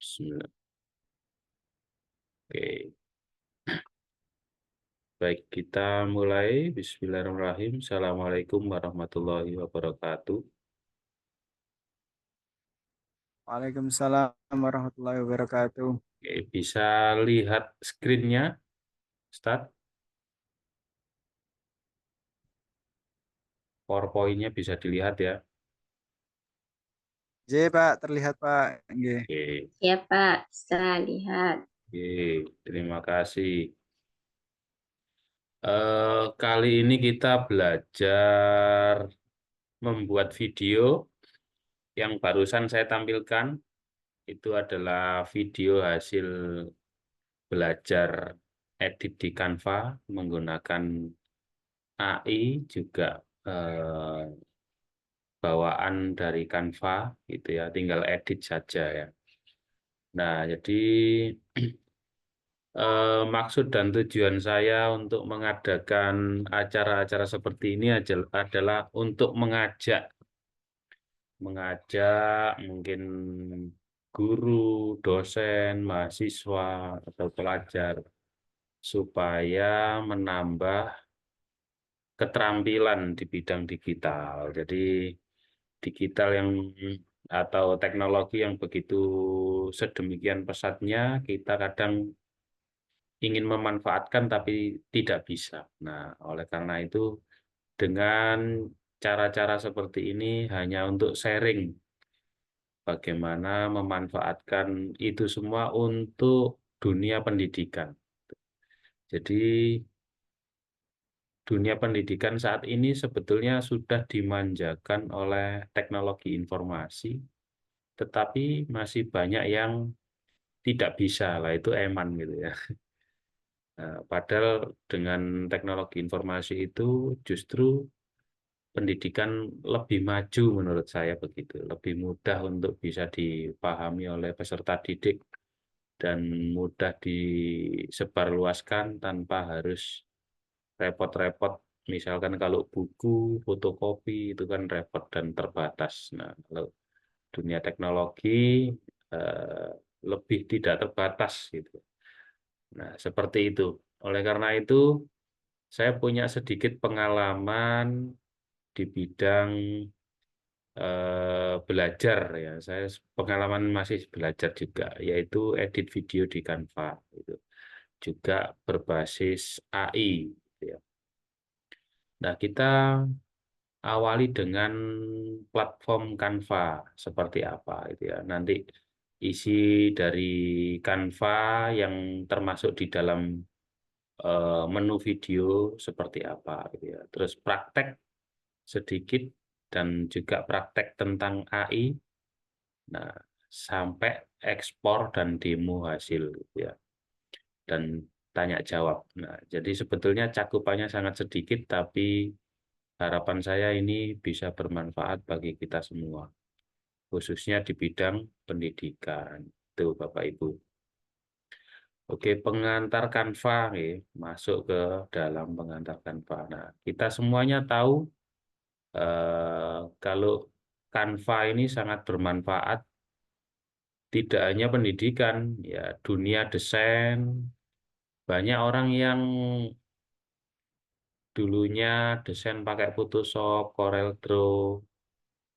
Bismillah. Oke, baik kita mulai. Bismillahirrahmanirrahim. Assalamualaikum warahmatullahi wabarakatuh. Waalaikumsalam warahmatullahi wabarakatuh. Oke, bisa lihat screen-nya, Start. PowerPoint-nya bisa dilihat ya. J, Pak, terlihat Pak. Nggih. Oke, Ya Pak, bisa lihat. oke, terima kasih. Kali ini kita belajar membuat video. Yang barusan saya tampilkan itu adalah video hasil belajar edit di Canva menggunakan AI, juga bawaan dari Canva gitu ya, tinggal edit saja ya. Nah, jadi maksud dan tujuan saya untuk mengadakan acara-acara seperti ini adalah untuk mengajak mungkin guru, dosen, mahasiswa, atau pelajar supaya menambah keterampilan di bidang digital. Jadi digital yang atau teknologi yang begitu sedemikian pesatnya, kita kadang ingin memanfaatkan tapi tidak bisa. Nah, oleh karena itu dengan cara-cara seperti ini hanya untuk sharing bagaimana memanfaatkan itu semua untuk dunia pendidikan. Jadi dunia pendidikan saat ini sebetulnya sudah dimanjakan oleh teknologi informasi, tetapi masih banyak yang tidak bisa, lah itu eman gitu ya. Nah, padahal dengan teknologi informasi itu justru pendidikan lebih maju menurut saya begitu, lebih mudah untuk bisa dipahami oleh peserta didik dan mudah disebarluaskan tanpa harus repot-repot. Misalkan kalau buku, fotokopi itu kan repot dan terbatas. Nah, kalau dunia teknologi eh, lebih tidak terbatas gitu. Nah, seperti itu. Oleh karena itu, saya punya sedikit pengalaman di bidang belajar ya. Saya pengalaman masih belajar juga, yaitu edit video di Canva. Itu juga berbasis AI. Gitu ya. Nah, kita awali dengan platform Canva seperti apa itu ya. Nanti isi dari Canva yang termasuk di dalam menu video seperti apa gitu ya. Terus praktek sedikit dan juga praktek tentang AI. Nah, sampai ekspor dan demo hasil gitu ya. Dan tanya jawab. Nah, jadi sebetulnya cakupannya sangat sedikit tapi harapan saya ini bisa bermanfaat bagi kita semua, khususnya di bidang pendidikan. Itu Bapak Ibu. Oke, pengantar Canva ya, masuk ke dalam pengantar Canva. Nah, kita semuanya tahu kalau Canva ini sangat bermanfaat tidak hanya pendidikan, ya dunia desain. Banyak orang yang dulunya desain pakai Photoshop, Corel Draw,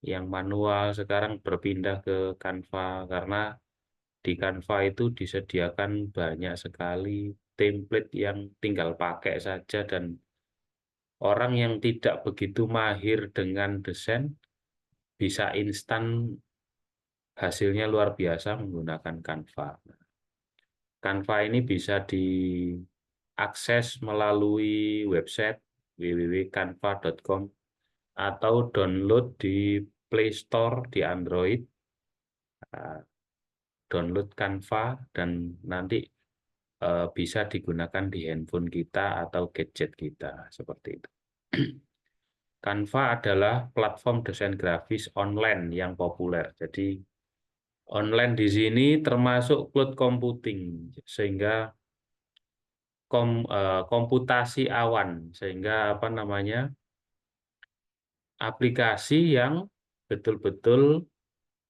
yang manual sekarang berpindah ke Canva karena di Canva itu disediakan banyak sekali template yang tinggal pakai saja dan orang yang tidak begitu mahir dengan desain bisa instan hasilnya luar biasa menggunakan Canva. Canva ini bisa diakses melalui website www.canva.com atau download di Play Store di Android. Download Canva dan nanti bisa digunakan di handphone kita atau gadget kita seperti itu. Canva adalah platform desain grafis online yang populer. Jadi online di sini termasuk cloud computing sehingga komputasi awan sehingga apa namanya aplikasi yang betul-betul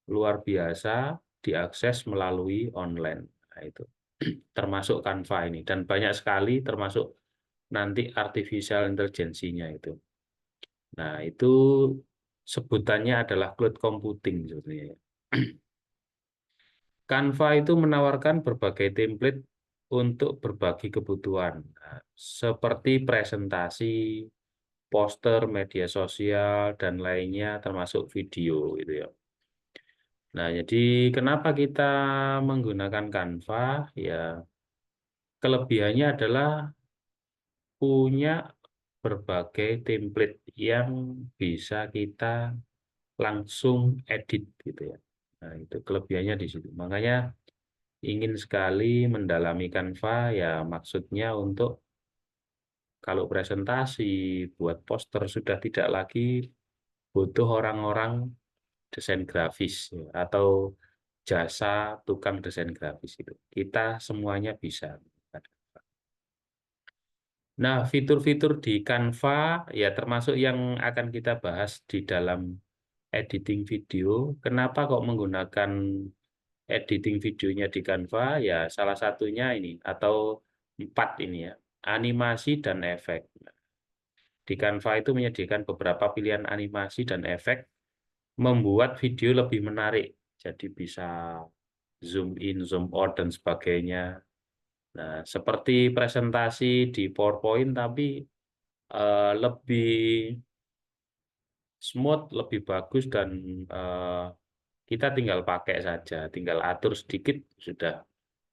luar biasa diakses melalui online. Nah, itu termasuk Canva ini, dan banyak sekali termasuk nanti artificial intelligence-nya itu. Nah, itu sebutannya adalah cloud computing sebenarnya. Canva itu menawarkan berbagai template untuk berbagi kebutuhan, nah, seperti presentasi, poster, media sosial, dan lainnya termasuk video gitu ya. Nah, jadi kenapa kita menggunakan Canva? Ya, kelebihannya adalah punya berbagai template yang bisa kita langsung edit gitu ya. Nah, itu kelebihannya di situ. Makanya ingin sekali mendalami Canva, ya maksudnya untuk kalau presentasi, buat poster sudah tidak lagi butuh orang-orang desain grafis ya, atau jasa tukang desain grafis itu. Kita semuanya bisa. Nah, fitur-fitur di Canva ya termasuk yang akan kita bahas di dalam editing video. Kenapa kok menggunakan editing videonya di Canva? Ya salah satunya ini atau 4 ini ya, animasi dan efek. Di Canva itu menyediakan beberapa pilihan animasi dan efek, membuat video lebih menarik. Jadi bisa zoom in, zoom out, dan sebagainya. Nah, seperti presentasi di PowerPoint, tapi lebih smooth, lebih bagus, dan kita tinggal pakai saja, tinggal atur sedikit, sudah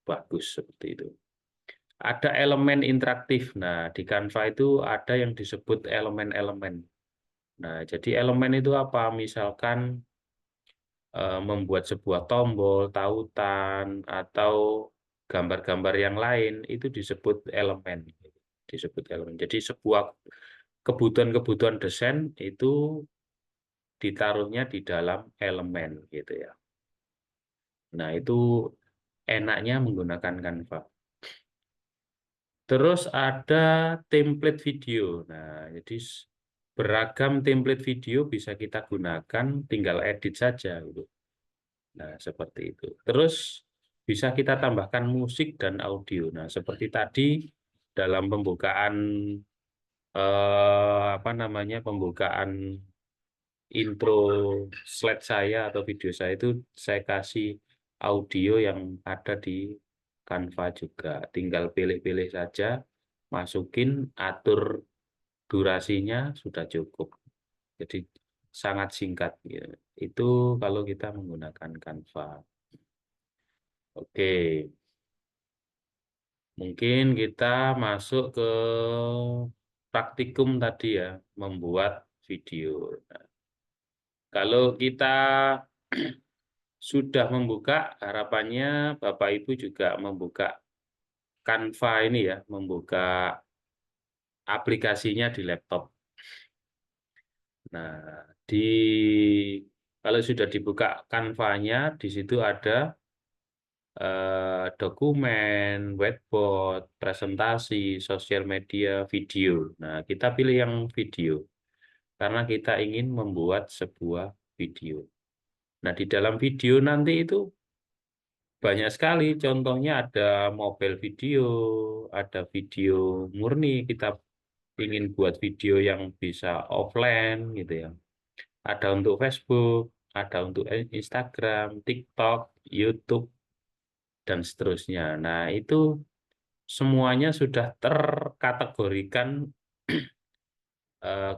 bagus seperti itu. Ada elemen interaktif. Nah, di Canva itu ada yang disebut elemen-elemen. Nah, jadi elemen itu apa? Misalkan membuat sebuah tombol, tautan, atau gambar-gambar yang lain, itu disebut elemen. Disebut elemen. Jadi sebuah kebutuhan-kebutuhan desain itu ditaruhnya di dalam elemen gitu ya. Nah, itu enaknya menggunakan Canva. Terus ada template video. Nah, jadi beragam template video bisa kita gunakan, tinggal edit saja gitu. Nah, seperti itu. Terus bisa kita tambahkan musik dan audio. Nah, seperti tadi dalam pembukaan apa namanya, pembukaan intro slide saya atau video saya itu saya kasih audio yang ada di Canva juga. Tinggal pilih-pilih saja, masukin, atur durasinya, sudah cukup. Jadi sangat singkat ya. Itu kalau kita menggunakan Canva. Oke, mungkin kita masuk ke praktikum tadi ya, membuat video. Nah, kalau kita sudah membuka, harapannya Bapak Ibu juga membuka Canva ini ya, membuka aplikasinya di laptop. Nah, kalau sudah dibuka Canva-nya, di situ ada dokumen, whiteboard, presentasi, sosial media, video. Nah, kita pilih yang video karena kita ingin membuat sebuah video. Nah, di dalam video nanti itu banyak sekali, contohnya ada mobile video, ada video murni, kita ingin buat video yang bisa offline gitu ya. Ada untuk Facebook, ada untuk Instagram, TikTok, YouTube, dan seterusnya. Nah, itu semuanya sudah terkategorikan,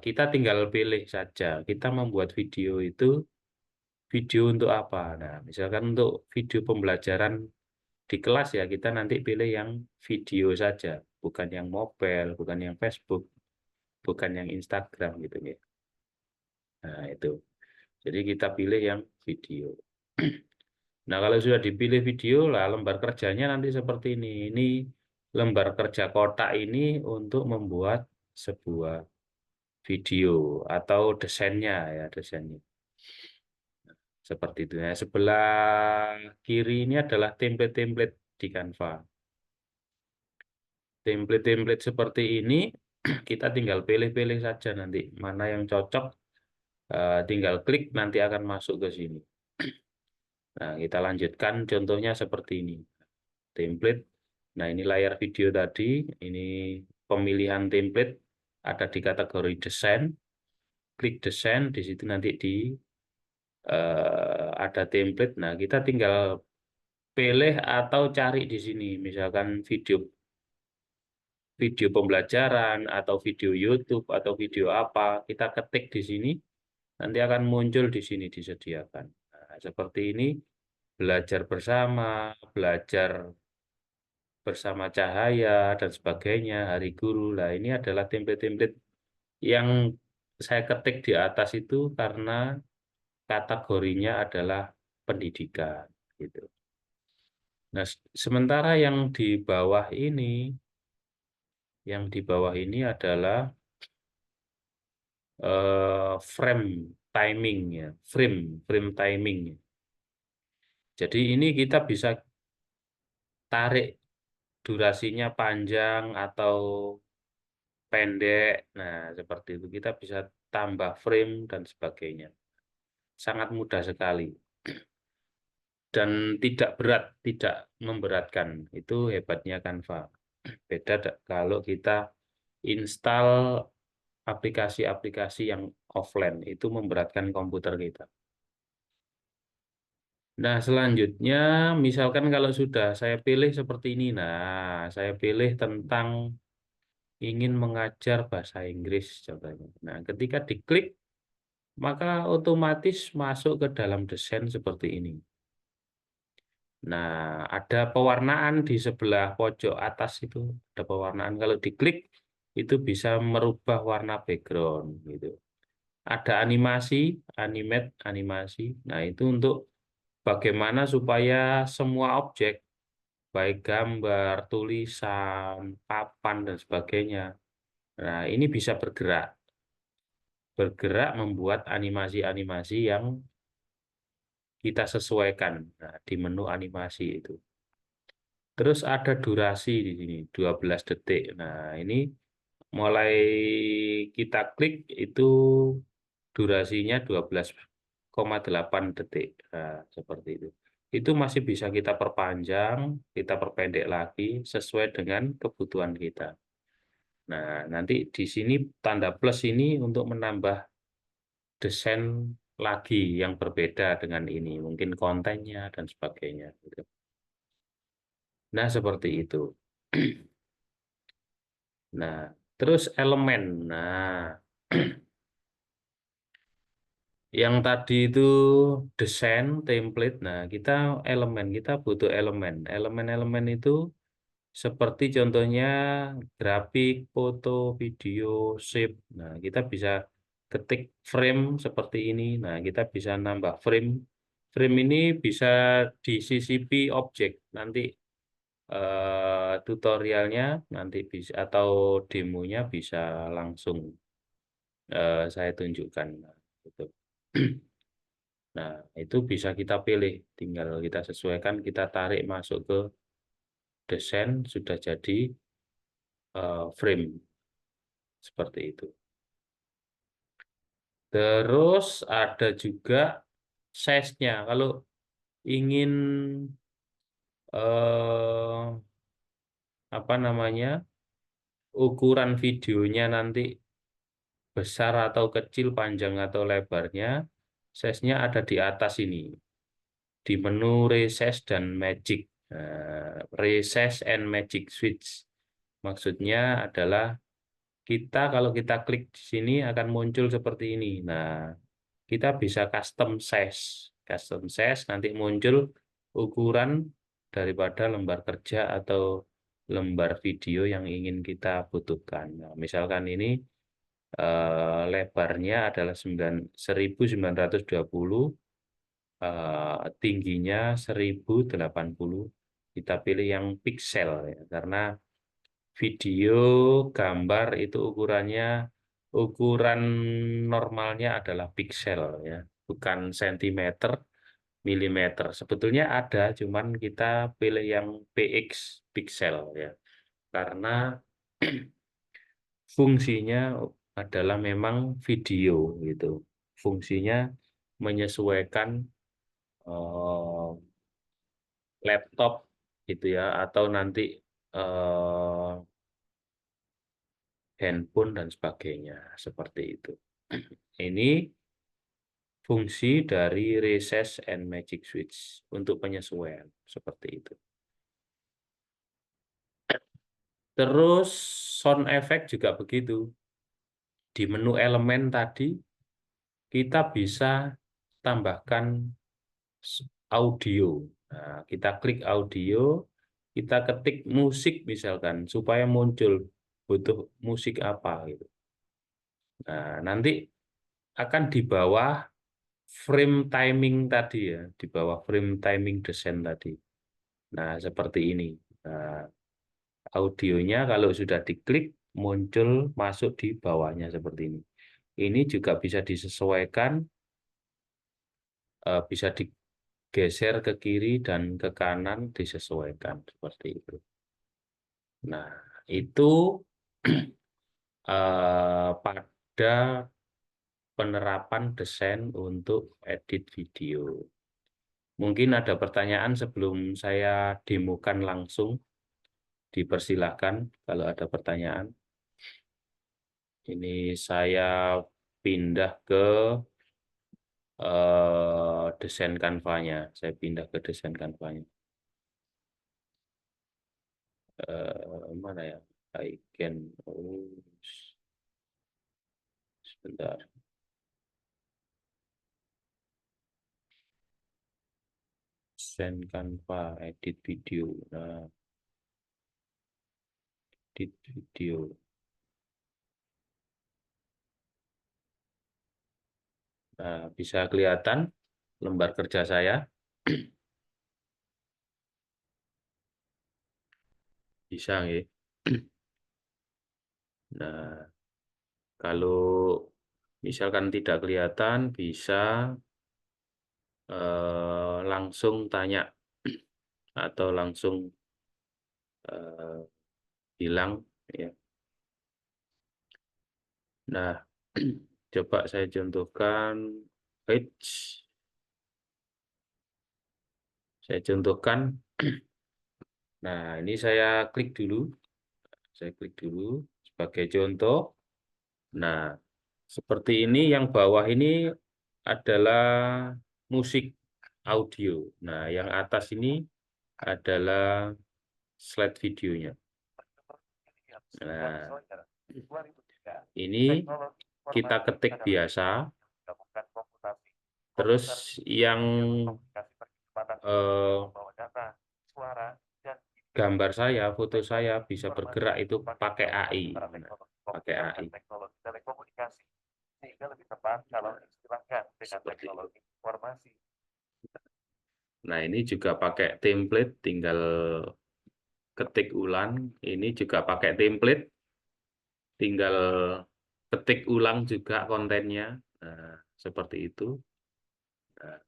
kita tinggal pilih saja. Kita membuat video itu, video untuk apa? Nah, misalkan untuk video pembelajaran di kelas ya, kita nanti pilih yang video saja, bukan yang mobile, bukan yang Facebook, bukan yang Instagram gitu ya. Nah, itu. Jadi kita pilih yang video. Nah, kalau sudah dipilih video, lah lembar kerjanya nanti seperti ini. Ini lembar kerja kotak ini untuk membuat sebuah video atau desainnya ya, desainnya. Seperti itu ya. Sebelah kiri ini adalah template-template di Canva. Template-template seperti ini kita tinggal pilih-pilih saja nanti mana yang cocok, tinggal klik nanti akan masuk ke sini. Nah, kita lanjutkan contohnya seperti ini. Template. Nah, ini layar video tadi. Ini pemilihan template. Ada di kategori desain. Klik desain. Di situ nanti ada template. Nah, kita tinggal pilih atau cari di sini. Misalkan video pembelajaran atau video YouTube atau video apa. Kita ketik di sini. Nanti akan muncul di sini disediakan. Nah, seperti ini. Belajar bersama, belajar bersama cahaya, dan sebagainya, hari guru. Nah, ini adalah template-template yang saya ketik di atas itu karena kategorinya adalah pendidikan. Gitu. Nah, sementara yang di bawah ini adalah frame timing ya, frame timing. Jadi ini kita bisa tarik durasinya panjang atau pendek. Nah, seperti itu kita bisa tambah frame dan sebagainya. Sangat mudah sekali. Dan tidak berat, tidak memberatkan. Itu hebatnya Canva. Beda kalau kita install aplikasi-aplikasi yang offline, itu memberatkan komputer kita. Nah, selanjutnya, misalkan kalau sudah saya pilih seperti ini, nah, saya pilih tentang ingin mengajar bahasa Inggris, contohnya. Nah, ketika diklik, maka otomatis masuk ke dalam desain seperti ini. Nah, ada pewarnaan di sebelah pojok atas itu, ada pewarnaan. Kalau diklik, itu bisa merubah warna background, gitu. Ada animasi. Nah, itu untuk bagaimana supaya semua objek, baik gambar, tulisan, papan, dan sebagainya. Nah, ini bisa bergerak membuat animasi-animasi yang kita sesuaikan di menu animasi itu. Terus ada durasi di sini, 12 detik. Nah, ini mulai kita klik itu durasinya 12,8 detik. Nah, seperti itu. Itu masih bisa kita perpanjang, kita perpendek lagi sesuai dengan kebutuhan kita. Nah, nanti di sini tanda plus ini untuk menambah desain lagi yang berbeda dengan ini, mungkin kontennya dan sebagainya. Nah, seperti itu. Nah, terus elemen. Nah, yang tadi itu desain, template. Nah, kita butuh elemen. Elemen-elemen itu seperti contohnya grafik, foto, video, shape. Nah, kita bisa ketik frame seperti ini. Nah, kita bisa nambah frame. Frame ini bisa disisipi objek. Nanti tutorialnya nanti bisa atau demonya bisa langsung saya tunjukkan. Nah, gitu. Nah, itu bisa kita pilih, tinggal kita sesuaikan, kita tarik masuk ke desain, sudah jadi frame seperti itu. Terus ada juga size-nya. Kalau ingin apa namanya, ukuran videonya nanti besar atau kecil, panjang atau lebarnya, size-nya ada di atas ini, di menu resize dan magic. Resize and magic switch. Maksudnya adalah kalau kita klik di sini akan muncul seperti ini. Nah, kita bisa custom size. Custom size nanti muncul ukuran daripada lembar kerja atau lembar video yang ingin kita butuhkan. Nah, misalkan ini lebarnya adalah 1920, tingginya 1080. Kita pilih yang pixel ya, karena video, gambar itu ukuran normalnya adalah pixel ya, bukan sentimeter, milimeter. Sebetulnya ada, cuman kita pilih yang px, pixel ya, karena fungsinya adalah memang video gitu. Fungsinya menyesuaikan laptop gitu ya, atau nanti handphone dan sebagainya seperti itu. Ini fungsi dari recess and magic switch untuk penyesuaian seperti itu. Terus sound effect juga begitu. Di menu elemen tadi kita bisa tambahkan audio. Nah, kita klik audio, kita ketik musik misalkan supaya muncul butuh musik apa gitu. Nah, nanti akan di bawah frame timing tadi ya, di bawah frame timing desain tadi. Nah, seperti ini. Nah, audionya kalau sudah diklik muncul masuk di bawahnya seperti ini. Ini juga bisa disesuaikan, bisa digeser ke kiri dan ke kanan disesuaikan seperti itu. Nah, itu pada penerapan desain untuk edit video. Mungkin ada pertanyaan sebelum saya demokan langsung. Dipersilahkan kalau ada pertanyaan. Ini saya pindah ke desain Canva-nya. Saya pindah ke desain Canva-nya. Mana ya? I can. Sebentar. Desain Canva, edit video. Nah, edit video. Nah, bisa kelihatan lembar kerja saya. Bisa ya. Nah, kalau misalkan tidak kelihatan, bisa langsung tanya atau langsung bilang ya. Nah, coba saya contohkan. Saya contohkan. Nah, ini saya klik dulu. Saya klik dulu sebagai contoh. Nah, seperti ini yang bawah ini adalah musik audio. Nah, yang atas ini adalah slide videonya. Nah, ini kita ketik biasa. Terus yang gambar saya, foto saya bisa bergerak itu pakai AI. Pakai AI. Seperti itu. Nah, ini juga pakai template, tinggal ketik ulang. Ini juga pakai template, tinggal ketik ulang juga kontennya. Nah, seperti itu. Nah,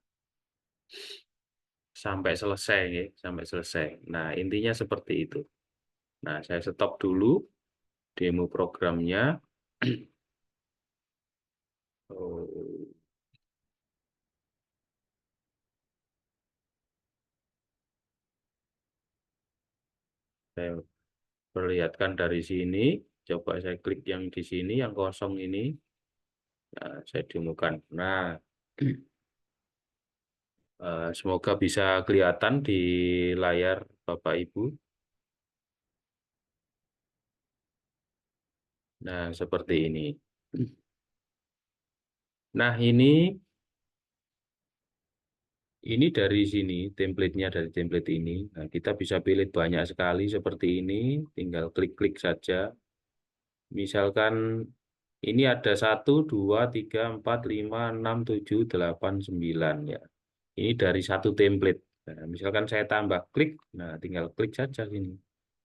sampai selesai ya, sampai selesai. Nah, intinya seperti itu. Nah, saya stop dulu demo programnya. Oh. Saya perlihatkan dari sini. Coba saya klik yang di sini, yang kosong ini. Nah, saya demokan. Nah, semoga bisa kelihatan di layar Bapak Ibu. Nah, seperti ini. Nah, ini dari sini, template-nya dari template ini. Nah, kita bisa pilih banyak sekali seperti ini. Tinggal klik-klik saja. Misalkan ini ada 1, 2, 3, 4, 5, 6, 7, 8, 9 ya. Ini dari satu template. Nah, misalkan saya tambah klik, nah tinggal klik saja sini.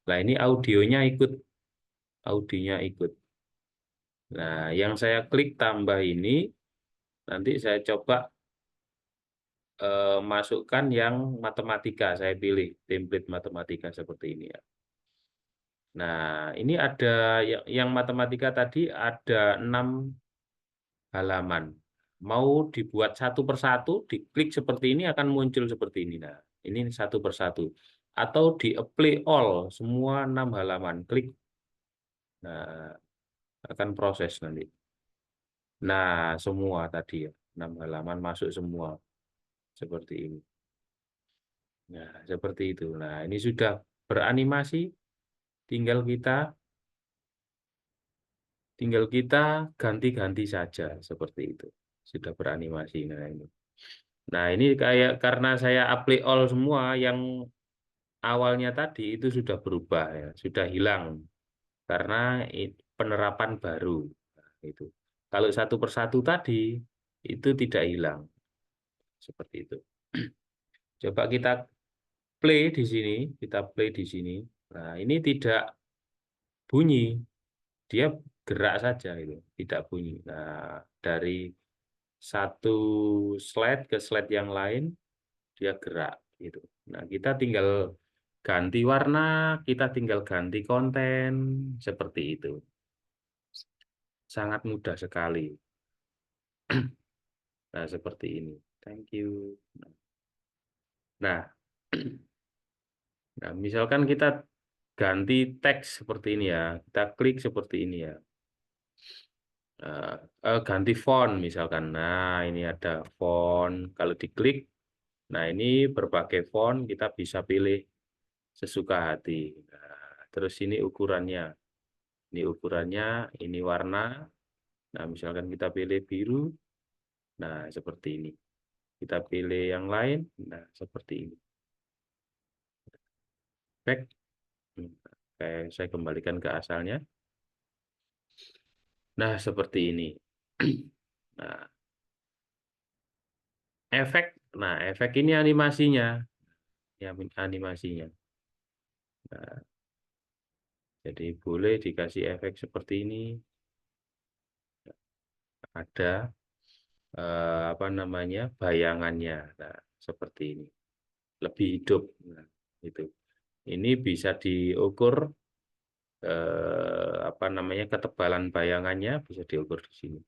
Nah, ini audionya ikut. Audionya ikut. Nah, yang saya klik tambah ini, nanti saya coba masukkan yang matematika. Saya pilih template matematika seperti ini ya. Nah, ini ada yang matematika tadi ada 6 halaman. mau dibuat satu persatu, diklik seperti ini akan muncul seperti ini. Nah, ini satu persatu. Atau di apply all, semua 6 halaman. Klik. Nah, akan proses nanti. Nah, semua tadi ya, 6 halaman masuk semua. Seperti ini. Nah, seperti itu. Nah, ini sudah beranimasi. Tinggal kita ganti-ganti saja seperti itu. Sudah beranimasi. Nah, ini kayak karena saya apply all semua yang awalnya tadi itu sudah berubah ya, sudah hilang karena penerapan baru. Nah, itu. Kalau satu persatu tadi itu tidak hilang. Seperti itu. Coba kita play di sini, kita play di sini. Nah, ini tidak bunyi. Dia gerak saja itu, tidak bunyi. Nah, dari satu slide ke slide yang lain dia gerak gitu. Nah, kita tinggal ganti warna, kita tinggal ganti konten seperti itu. Sangat mudah sekali. Nah, seperti ini. Thank you. Nah, nah, misalkan kita ganti teks seperti ini ya. Kita klik seperti ini ya. Ganti font misalkan. Nah, ini ada font. Kalau diklik, nah ini berbagai font kita bisa pilih sesuka hati. Nah, terus ini ukurannya. Ini ukurannya, ini warna. Nah, misalkan kita pilih biru. Nah, seperti ini. Kita pilih yang lain. Nah, seperti ini. Back. Oke, saya kembalikan ke asalnya. Nah, seperti ini. Nah, efek. Nah, efek ini animasinya. Ya, animasinya. Nah, jadi boleh dikasih efek seperti ini. Ada apa namanya bayangannya. Nah, seperti ini. Lebih hidup. Nah, itu. Ini bisa diukur apa namanya ketebalan bayangannya bisa diukur di sini.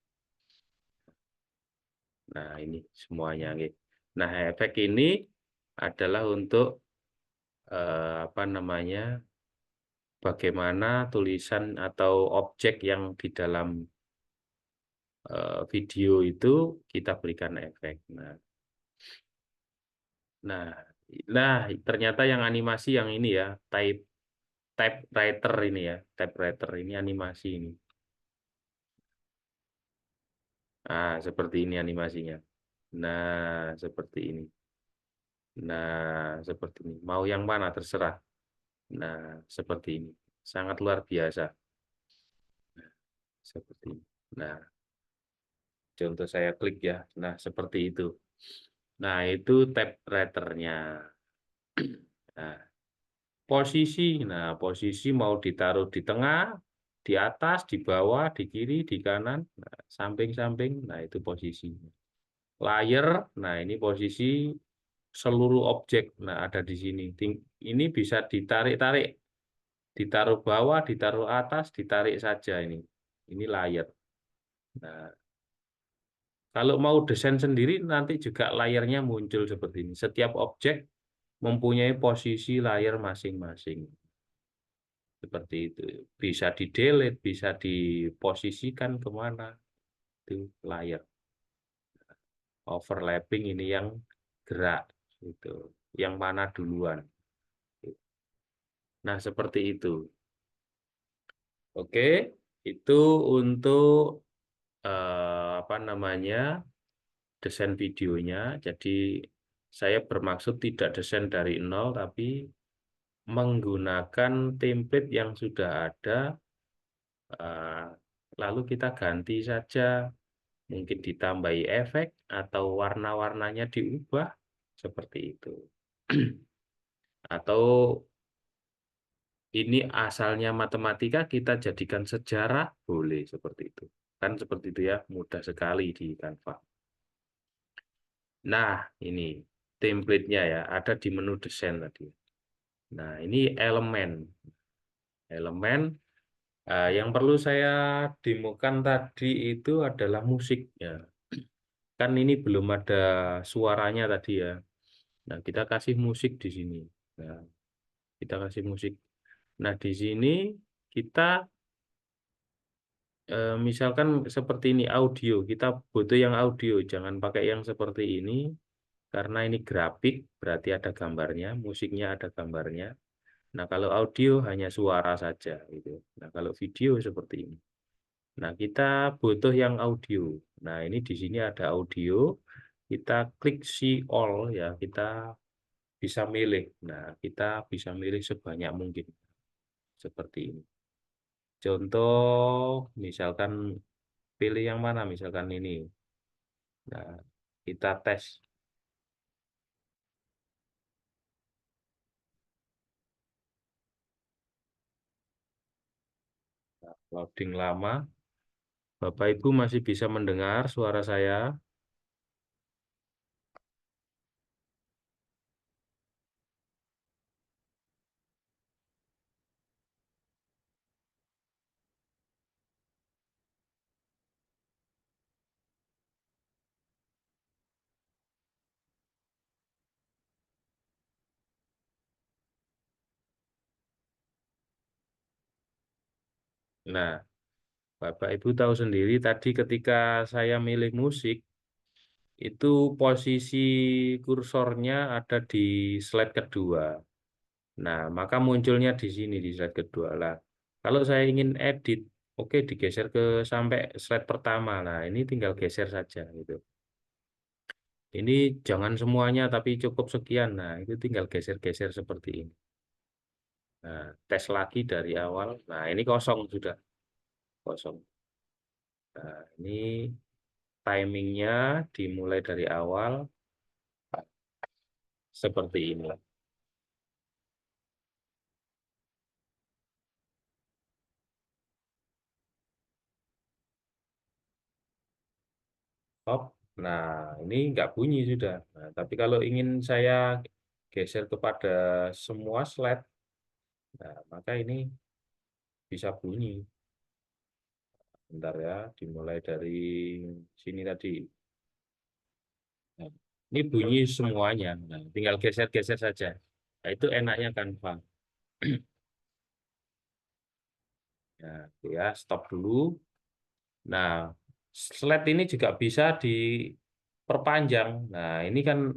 Nah, ini semuanya. Nah, efek ini adalah untuk apa namanya bagaimana tulisan atau objek yang di dalam video itu kita berikan efek. Nah, ternyata yang animasi yang ini ya, typewriter ini ya, typewriter ini animasi ini. Nah, seperti ini animasinya. Nah, seperti ini. Nah, seperti ini. Mau yang mana terserah. Nah, seperti ini. Sangat luar biasa. Nah, seperti ini. Nah, contoh saya klik ya. Nah, seperti itu. Nah, itu typewriter-nya. Nah, posisi. Nah, posisi mau ditaruh di tengah, di atas, di bawah, di kiri, di kanan, nah, samping-samping. Nah, itu posisi. Layar. Nah, ini posisi seluruh objek. Nah, ada di sini. Ini bisa ditarik-tarik. Ditaruh bawah, ditaruh atas, ditarik saja ini. Ini layar. Nah, kalau mau desain sendiri nanti juga layarnya muncul seperti ini. Setiap objek mempunyai posisi layar masing-masing. Seperti itu. Bisa di-delete, bisa diposisikan kemana. Itu layar. Overlapping ini yang gerak. Itu. Yang mana duluan. Nah, seperti itu. Oke, itu untuk apa namanya desain videonya. Jadi saya bermaksud tidak desain dari nol, tapi menggunakan template yang sudah ada, lalu kita ganti saja, mungkin ditambahi efek atau warna-warnanya diubah, seperti itu. Atau ini asalnya matematika, kita jadikan sejarah, boleh seperti itu. Kan seperti itu ya, mudah sekali di Canva. Nah, ini template-nya ya, ada di menu desain tadi. Nah, ini elemen. Elemen yang perlu saya demokan tadi itu adalah musiknya. kan ini belum ada suaranya tadi ya. Nah, kita kasih musik di sini. Nah, kita kasih musik. Nah, di sini kita misalkan seperti ini audio, kita butuh yang audio, jangan pakai yang seperti ini karena ini grafik, berarti ada gambarnya, musiknya ada gambarnya. Nah, kalau audio hanya suara saja gitu. Nah, kalau video seperti ini. Nah, kita butuh yang audio. Nah, ini di sini ada audio. Kita klik see all ya, kita bisa milih. Nah, kita bisa milih sebanyak mungkin seperti ini. Contoh, misalkan pilih yang mana, misalkan ini. Nah, kita tes. Nah, loading lama. Bapak Ibu masih bisa mendengar suara saya. Nah, Bapak Ibu tahu sendiri tadi ketika saya milih musik, itu posisi kursornya ada di slide kedua. Nah, maka munculnya di sini di slide kedua lah. Kalau saya ingin edit, oke digeser ke sampai slide pertama. Nah, ini tinggal geser saja gitu. Ini jangan semuanya tapi cukup sekian. Nah, itu tinggal geser-geser seperti ini. Nah, tes lagi dari awal. Nah, ini kosong sudah. Kosong. Nah, ini timingnya dimulai dari awal seperti ini. Stop. Nah, ini nggak bunyi sudah. Nah, tapi kalau ingin saya geser kepada semua slide, nah, maka ini bisa bunyi. Bentar ya, dimulai dari sini tadi. Nah, ini bunyi semuanya. Nah, tinggal geser-geser saja. Nah, itu enaknya Canva. Nah, ya, stop dulu. Nah, slide ini juga bisa diperpanjang. Nah, ini kan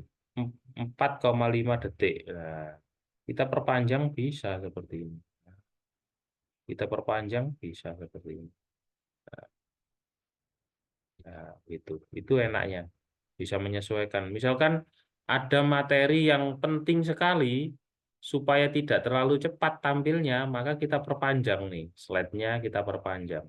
4,5 detik. Nah, kita perpanjang bisa seperti ini. Kita perpanjang bisa seperti ini. Nah, itu enaknya. Bisa menyesuaikan. Misalkan ada materi yang penting sekali supaya tidak terlalu cepat tampilnya, maka kita perpanjang nih. Slide-nya kita perpanjang.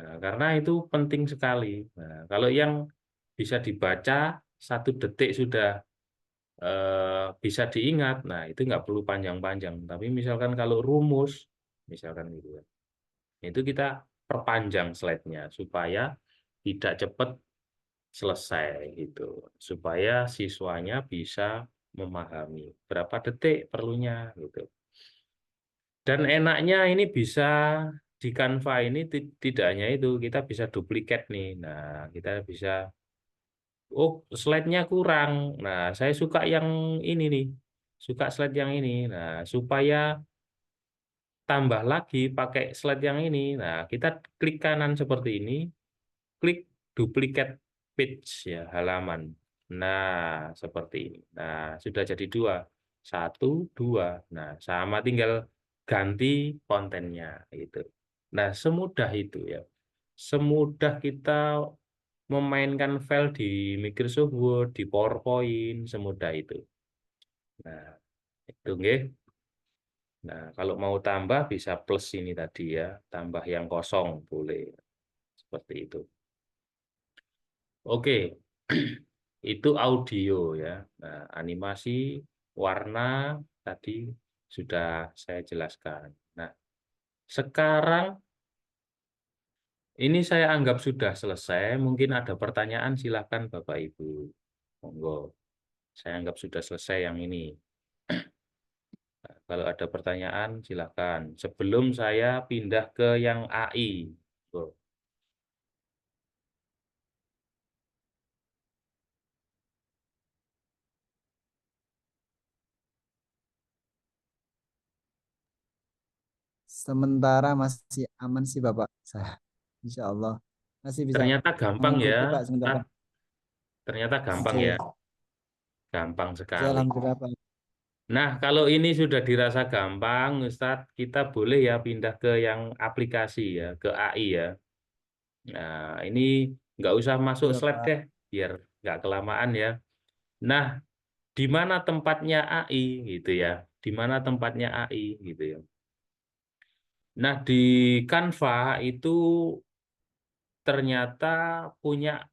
Nah, karena itu penting sekali. Nah, kalau yang bisa dibaca 1 detik sudah bisa diingat, nah itu nggak perlu panjang-panjang. Tapi misalkan kalau rumus, misalkan gitu ya, itu kita perpanjang slide-nya supaya tidak cepat selesai gitu, supaya siswanya bisa memahami berapa detik perlunya gitu. Dan enaknya ini bisa di Canva ini tidak hanya itu, kita bisa duplikat nih. Nah, kita bisa, oh slide-nya kurang. Nah, saya suka yang ini nih, suka slide yang ini. Nah, supaya tambah lagi pakai slide yang ini. Nah, kita klik kanan seperti ini, klik duplikat page ya, halaman. Nah, seperti ini. Nah, sudah jadi 2. 1, 2. Nah, sama tinggal ganti kontennya itu. Nah, semudah itu ya. Semudah kita memainkan file di Microsoft Word, di PowerPoint, semudah itu. Nah, itu nggih. Nah, kalau mau tambah bisa plus ini tadi ya, tambah yang kosong boleh. Seperti itu. Oke, itu audio ya. Nah, animasi, warna tadi sudah saya jelaskan. Nah, sekarang ini saya anggap sudah selesai. Mungkin ada pertanyaan, silakan Bapak Ibu. Monggo. Saya anggap sudah selesai yang ini. Nah, kalau ada pertanyaan, silakan. Sebelum saya pindah ke yang AI. Monggo. sementara masih aman sih Bapak. Saya, Insya Allah masih bisa Ternyata gampang ya, mengikuti Pak sementara. Ustaz. Ternyata gampang ya, Oke, gampang oke, sekali. alhamdulillah Pak. Nah, kalau ini sudah dirasa gampang, Ustadz, kita boleh ya pindah ke yang aplikasi ya, ke AI ya. Nah, ini nggak usah masuk Iya slide Pak. deh, biar nggak kelamaan ya. Nah, di mana tempatnya AI gitu ya? Di mana tempatnya AI gitu ya? Nah, di Canva itu ternyata punya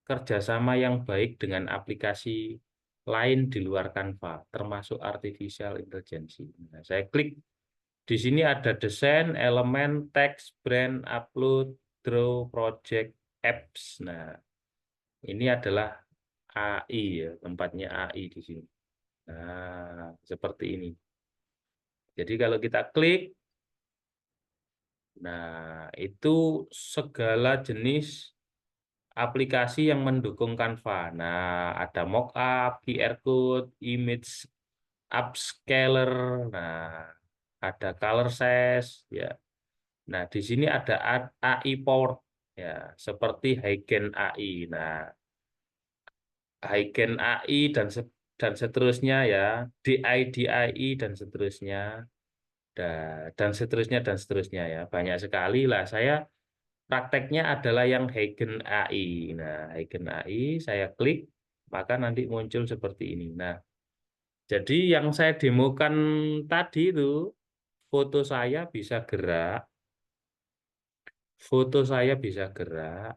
kerjasama yang baik dengan aplikasi lain di luar Canva, termasuk artificial intelligence. Nah, saya klik di sini ada desain, elemen, teks, brand, upload, draw, project, apps. Nah, ini adalah AI ya, tempatnya AI di sini. Nah, seperti ini. Jadi kalau kita klik, nah itu segala jenis aplikasi yang mendukung Canva. Nah, ada mockup, QR code, image upscaler, nah ada color size, ya. Nah, di sini ada AI Powered, ya, seperti Huygens AI. Nah, Huygens AI dan seterusnya ya, DI dan seterusnya, dan seterusnya dan seterusnya ya. Banyak sekali lah. Saya prakteknya adalah yang Huygens AI. Nah, Huygens AI saya klik, maka nanti muncul seperti ini. Nah, jadi yang saya demokan tadi itu foto saya bisa gerak, foto saya bisa gerak,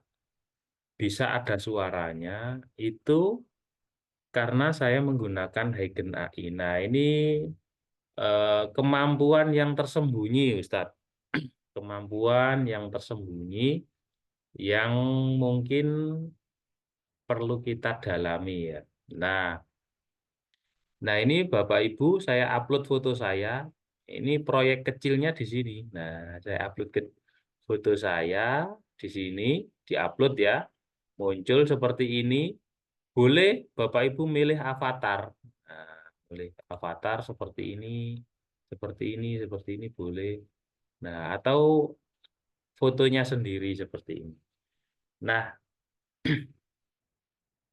bisa ada suaranya, itu karena saya menggunakan Huygens AI. Nah, ini kemampuan yang tersembunyi, Ustadz. Kemampuan yang tersembunyi yang mungkin perlu kita dalami ya. Nah, ini Bapak Ibu, saya upload foto saya. Ini proyek kecilnya di sini. Nah, saya upload ke foto saya di sini, diupload ya. Muncul seperti ini. Boleh Bapak Ibu milih avatar. Nah, boleh avatar seperti ini boleh. Nah, atau fotonya sendiri seperti ini. Nah,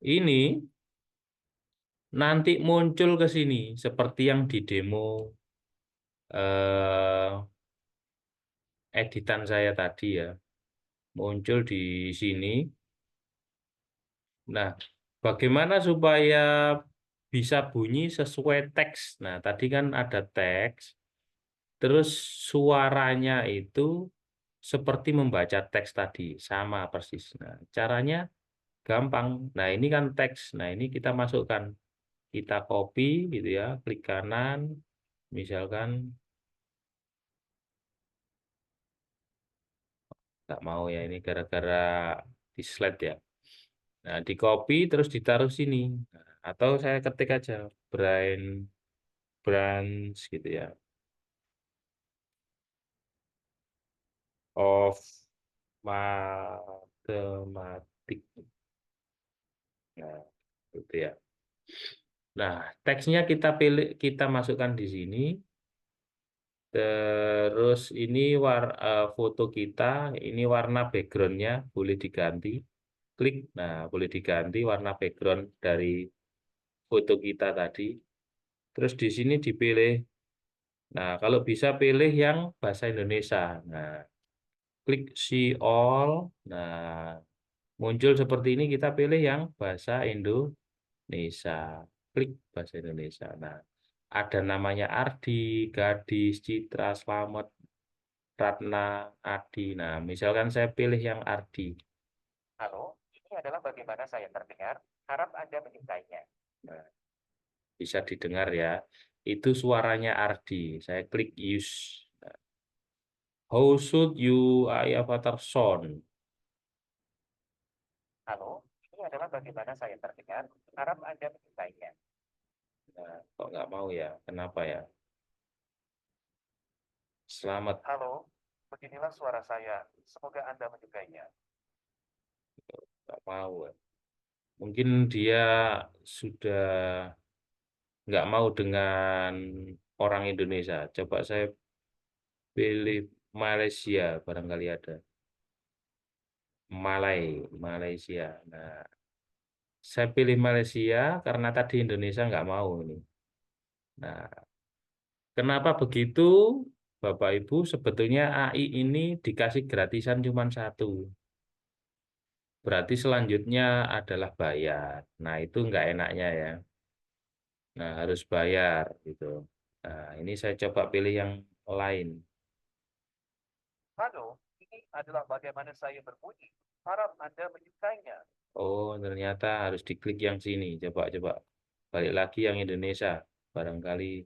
ini nanti muncul ke sini seperti yang di demo eh, editan saya tadi ya. Muncul di sini. Nah, bagaimana supaya bisa bunyi sesuai teks? Nah, tadi kan ada teks. Terus suaranya itu seperti membaca teks tadi, sama persis. Nah, caranya gampang. Nah, ini kan teks. Nah, ini kita masukkan. Kita copy gitu ya, klik kanan, misalkan nggak mau ya ini gara-gara di slide ya. Nah, di copy terus ditaruh sini. Nah, atau saya ketik aja branch gitu ya. Of matematik. Nah, gitu ya. Nah, teksnya kita pilih, kita masukkan di sini. Terus ini foto kita, ini warna backgroundnya boleh diganti. Klik, nah boleh diganti warna background dari foto kita tadi. Terus di sini dipilih. Nah, kalau bisa pilih yang bahasa Indonesia. Nah, klik see all. Nah, muncul seperti ini, kita pilih yang bahasa Indonesia. Klik bahasa Indonesia. Nah, ada namanya Ardi, Gadis, Citra, Slamet, Ratna, Adi. Nah, misalkan saya pilih yang Ardi. Halo, ini adalah bagaimana saya terdengar. Harap Anda menyukainya. Nah, bisa didengar ya. Itu suaranya Ardi. Saya klik use. Nah, how should you avatar sound? Halo, ini adalah bagaimana saya terdengar. Harap Anda menyukainya. Nah, kok nggak mau ya? Kenapa ya? Selamat. Halo, beginilah suara saya. Semoga Anda menyukainya. Nggak mau ya. Mungkin dia sudah nggak mau dengan orang Indonesia. Coba saya Pilih Malaysia, barangkali ada. Malaysia. Nah, saya pilih Malaysia karena tadi Indonesia nggak mau ini. Nah, kenapa begitu? Bapak Ibu, sebetulnya AI ini dikasih gratisan cuma satu. Berarti selanjutnya adalah bayar. Nah, itu nggak enaknya ya. Nah, harus bayar gitu. Nah, ini saya coba pilih yang lain. Halo, ini adalah bagaimana saya berbunyi. Harap Anda menyukainya. Oh, ternyata harus diklik yang sini. Coba balik lagi yang Indonesia. Barangkali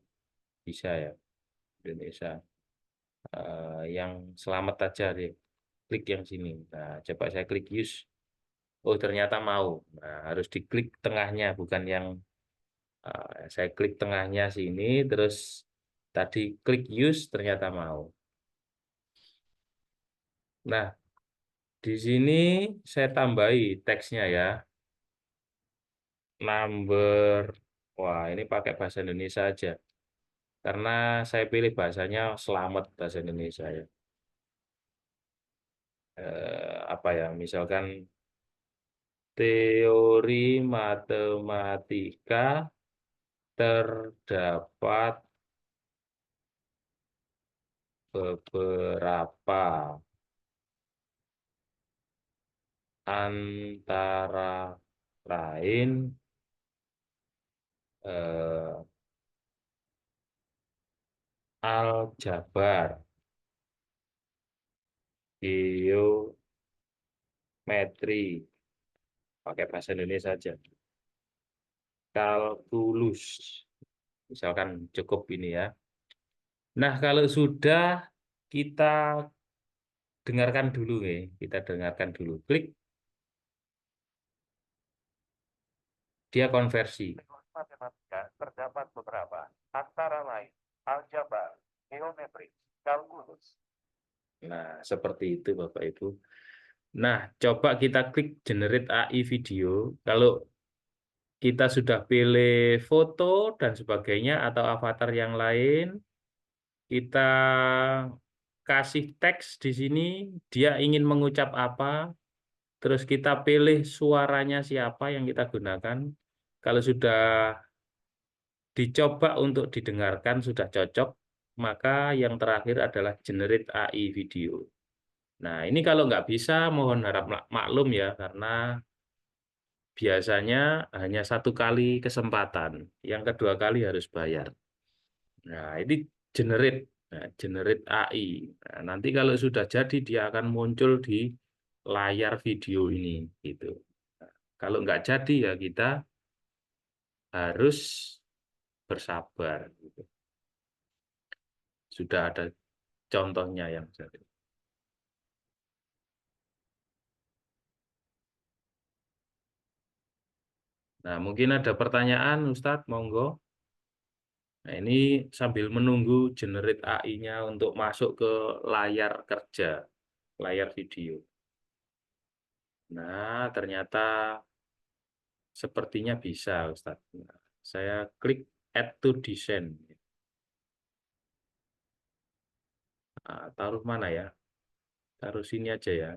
bisa ya, Indonesia. Yang selamat aja deh. Klik yang sini. Nah, coba saya klik use. Oh, ternyata mau. Nah, harus diklik tengahnya, bukan yang saya klik tengahnya sini, terus tadi klik use ternyata mau. Nah, di sini saya tambahi teksnya ya. Number, wah ini pakai bahasa Indonesia aja. Karena saya pilih bahasanya selamat bahasa Indonesia ya. Apa ya, misalkan teori matematika terdapat beberapa antara lain eh, aljabar, geometri, pakai bahasa Indonesia saja, kalkulus, misalkan cukup ini ya. Nah, kalau sudah kita dengarkan dulu ya, kita dengarkan dulu. Klik, dia konversi. Matematika terdapat beberapa, antara lain aljabar, geometri, kalkulus. Nah, seperti itu Bapak Ibu. Nah, coba kita klik generate AI video. Kalau kita sudah pilih foto dan sebagainya atau avatar yang lain, kita kasih teks di sini, dia ingin mengucap apa, terus kita pilih suaranya siapa yang kita gunakan. Kalau sudah dicoba untuk didengarkan, sudah cocok, maka yang terakhir adalah generate AI video. Nah, ini kalau nggak bisa, mohon harap maklum ya, karena biasanya hanya satu kali kesempatan. Yang kedua kali harus bayar. Nah, ini generate, generate AI. Nah, nanti kalau sudah jadi, dia akan muncul di layar video ini. Gitu. Nah, kalau nggak jadi, ya kita harus bersabar. Gitu. Sudah ada contohnya yang jadi. Nah, mungkin ada pertanyaan, Ustadz, monggo. Nah, ini sambil menunggu generate AI-nya untuk masuk ke layar kerja, layar video. Nah, ternyata sepertinya bisa, Ustadz. Nah, saya klik Add to Design. Nah, taruh mana ya? Taruh sini aja ya.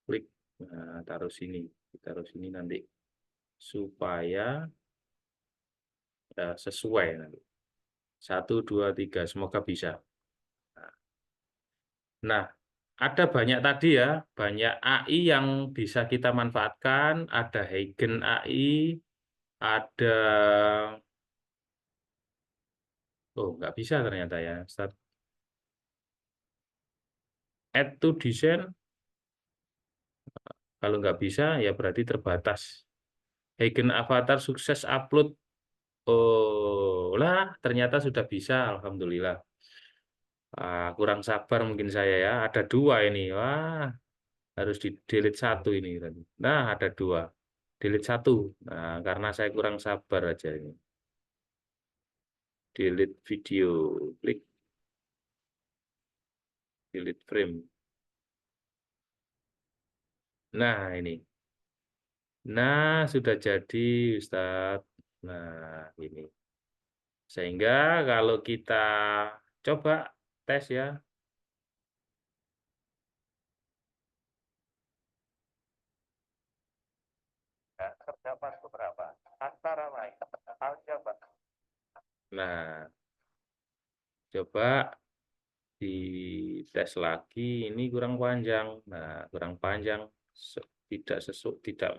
Klik, nah, taruh sini. Taruh sini nanti. Supaya sesuai nanti. 1, 2, 3. Semoga bisa. Nah, ada banyak tadi ya, banyak AI yang bisa kita manfaatkan, ada Heigen AI, ada, oh nggak bisa ternyata ya, Start. Add to design, kalau nggak bisa ya berarti terbatas. Heigen Avatar sukses upload, oh lah ternyata sudah bisa, Alhamdulillah. Kurang sabar mungkin saya ya, ada 2 ini, wah harus di delete 1 ini. Nah ada 2. Delete 1. Nah, karena saya kurang sabar aja ini. Delete video, klik delete frame. Nah, ini. Nah, sudah jadi, Ustadz. Nah, ini. Sehingga kalau kita coba tes ya. Ya, terdapat beberapa, antara lain aljabar. Nah, coba dites lagi, ini kurang panjang. Nah, kurang panjang, tidak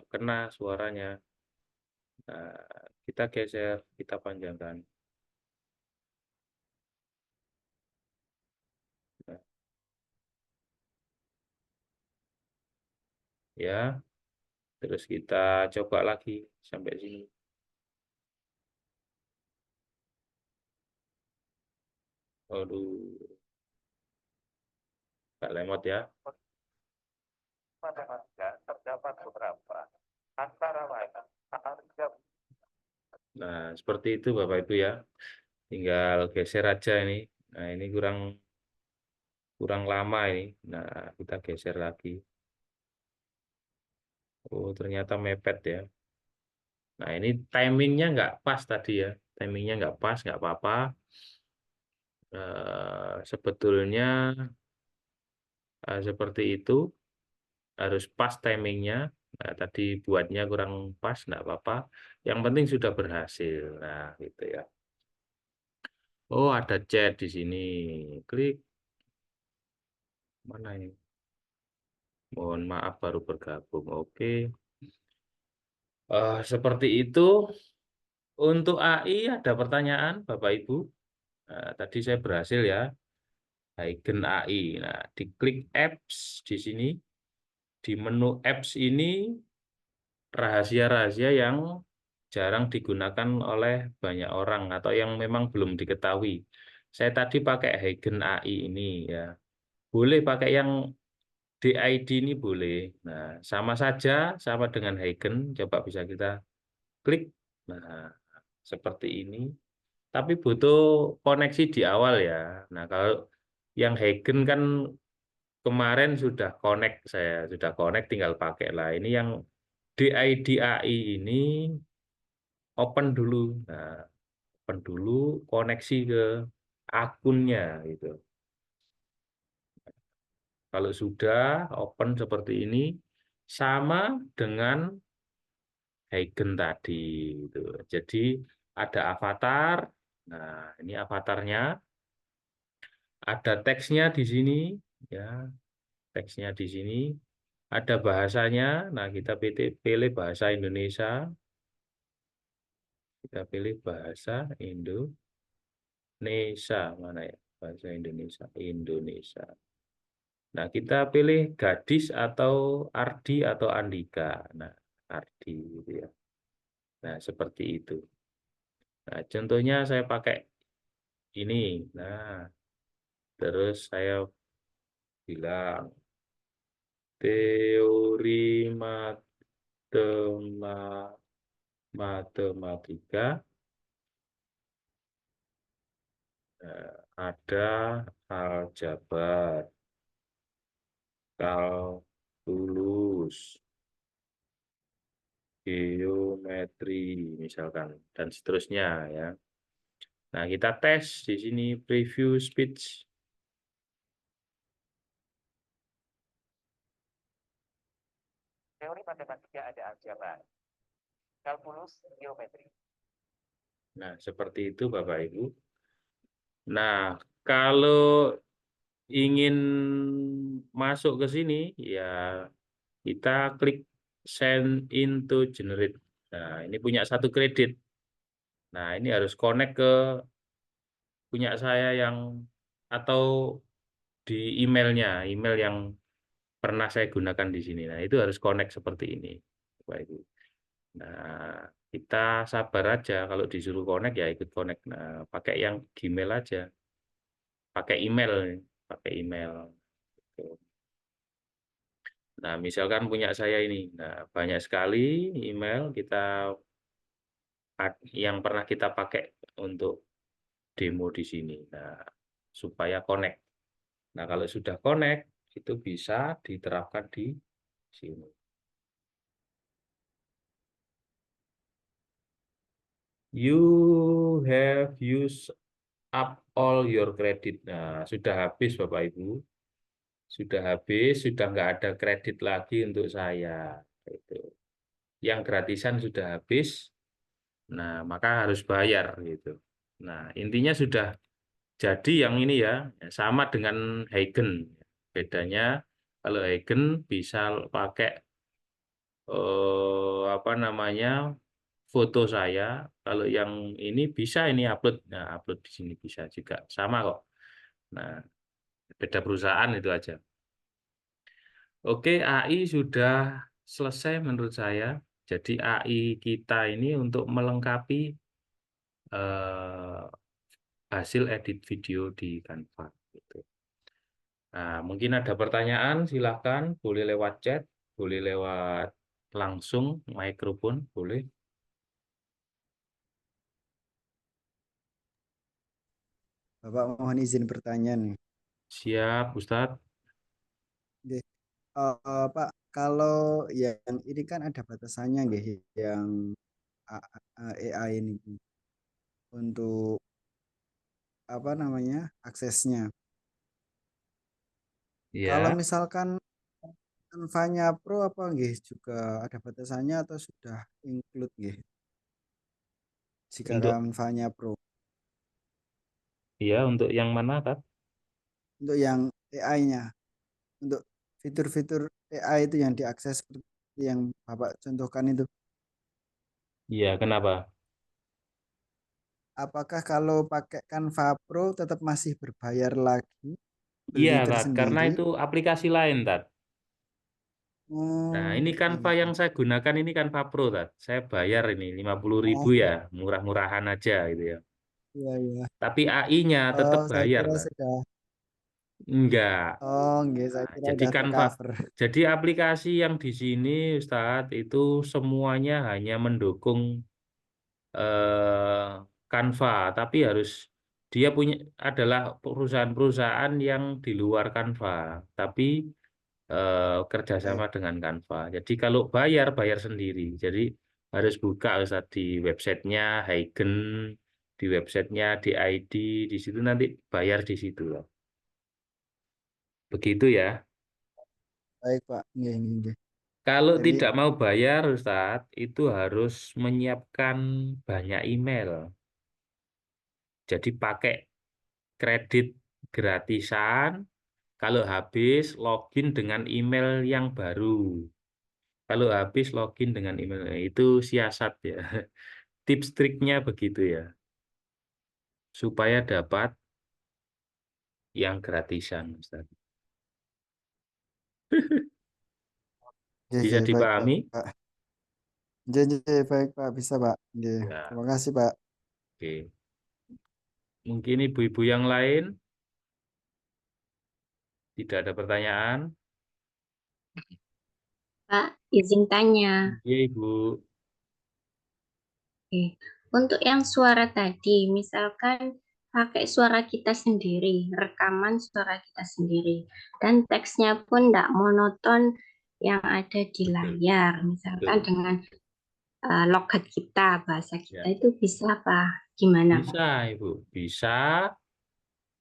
kena suaranya. Nah, kita geser, kita panjangkan. Nah, ya, terus kita coba lagi sampai sini. Aduh, Pak lemot ya. Matematika terdapat beberapa, antara lain aljabar. Nah, seperti itu Bapak Ibu ya. Tinggal geser aja ini. Nah, ini kurang lama ini. Nah, kita geser lagi. Oh, ternyata mepet ya. Nah, ini timingnya nggak pas tadi ya. Timingnya nggak pas, nggak apa-apa. Sebetulnya seperti itu. Harus pas timingnya. Nah, tadi buatnya kurang pas, nggak apa-apa. Yang penting sudah berhasil. Nah, gitu ya. Oh, ada chat di sini. Klik. Mana ini? Mohon maaf baru bergabung. Oke. Seperti itu. Untuk AI ada pertanyaan, Bapak Ibu. Nah, tadi saya berhasil ya. Heigen AI. Nah, diklik apps di sini. Di menu apps ini rahasia-rahasia yang jarang digunakan oleh banyak orang atau yang memang belum diketahui. Saya tadi pakai Heigen AI ini ya. Boleh pakai yang DID ini boleh. Nah, sama saja sama dengan Heigen. Coba bisa kita klik. Nah, seperti ini. Tapi butuh koneksi di awal ya. Nah, kalau yang Heigen kan kemarin sudah connect, saya sudah connect, tinggal pakai lah. Ini yang DID AI ini open dulu. Nah, open dulu, koneksi ke akunnya gitu. Kalau sudah open seperti ini, sama dengan Heigen tadi gitu. Jadi ada avatar. Nah, ini avatarnya. Ada teksnya di sini ya. Teksnya di sini. Ada bahasanya. Nah, kita pilih bahasa Indonesia. Kita pilih bahasa Indonesia. Mana ya? Bahasa Indonesia. Indonesia. Nah, kita pilih gadis atau Ardi atau Andika. Nah, Ardi gitu ya. Nah, seperti itu. Nah, contohnya saya pakai ini. Nah, terus saya bilang teori matematika ada aljabar, kalkulus, geometri misalkan dan seterusnya ya. Nah, kita tes di sini preview speech. Teori matematika ada aljabar, kalkulus, geometri. Nah, seperti itu Bapak Ibu. Nah, kalau ingin masuk ke sini ya kita klik send into generate. Nah, ini punya 1 kredit. Nah, ini harus connect ke punya saya yang atau di emailnya, email yang pernah saya gunakan di sini. Nah, itu harus connect seperti ini, Bapak Ibu. Nah, kita sabar aja kalau disuruh connect ya ikut connect. Nah, pakai yang Gmail aja. Pakai email, pakai email. Nah, misalkan punya saya ini. Nah, banyak sekali email yang pernah kita pakai untuk demo di sini. Nah, supaya connect. Nah, kalau sudah connect, itu bisa diterapkan di sini. You have used up all your credit. Nah, sudah habis Bapak Ibu. Sudah habis, sudah nggak ada kredit lagi untuk saya. Itu. Yang gratisan sudah habis, nah maka harus bayar gitu. Nah, intinya sudah jadi yang ini ya, sama dengan Heigen. Bedanya kalau Heigen bisa pakai apa namanya foto saya, kalau yang ini bisa ini upload, nah upload di sini bisa juga sama kok. Nah, beda perusahaan itu aja. Oke, AI sudah selesai menurut saya. Jadi AI kita ini untuk melengkapi eh, hasil edit video di Canva. Gitu. Nah, mungkin ada pertanyaan, silahkan. Boleh lewat chat, boleh lewat langsung, mikrofon, boleh. Bapak mohon izin bertanya nih. Siap, Ustadz. Nggih. Pak, kalau yang ini kan ada batasannya nggih, yang AI ini untuk apa namanya aksesnya. Kalau Ya, misalkan Canva-nya Pro apa nggih juga ada batasannya atau sudah include nggih jika untuk Canva-nya Pro? untuk yang mana, Tat? Untuk yang AI-nya, untuk fitur-fitur AI itu yang diakses seperti yang Bapak contohkan itu, Iya, kenapa? apakah kalau pakai Canva Pro tetap masih berbayar lagi, Iya, beli Tat, karena tersendiri? itu aplikasi lain, Tat. Nah, Oh, ini Canva gitu. yang saya gunakan ini Canva Pro, Tat. Saya bayar ini 50.000 Oh, ya, murah-murahan aja gitu ya. iya iya. Tapi AI-nya tetap Oh, saya bayar, kira Tat. sudah. Enggak. Oh, nggih, saya Nah, kira jadi udah Canva, tercover. jadi aplikasi yang di sini, Ustadz, itu semuanya hanya mendukung eh, Canva, tapi harus dia punya adalah perusahaan-perusahaan yang di luar Canva, tapi Baik. kerjasama dengan Canva. Jadi kalau bayar, bayar sendiri. Jadi harus buka Ustadz di websitenya Heigen, di websitenya DID, di situ nanti bayar di situ loh. Begitu ya. Baik, Pak. Nggih, nggih, nggih. Kalau Jadi, tidak mau bayar, Ustadz, itu harus menyiapkan banyak email. Jadi pakai kredit gratisan, kalau habis login dengan email yang baru. Kalau habis login dengan email, itu siasat ya. Tips triknya begitu ya. Supaya dapat yang gratisan, Ustadz. nggih, Bisa nggih, baik, dipahami? Pak. Nggih, nggih, baik, Pak. Bisa, Pak. Nggih. Ya, Terima kasih, Pak. oke. Mungkin ibu-ibu yang lain tidak ada pertanyaan. Pak, izin tanya. Iya, Ibu. Oke. Untuk yang suara tadi, misalkan pakai suara kita sendiri, rekaman suara kita sendiri, dan teksnya pun tidak monoton yang ada di Betul, layar, misalkan betul. dengan logat kita, bahasa kita Ya. itu bisa apa? Gimana, Pak? Bisa, Ibu. Bisa.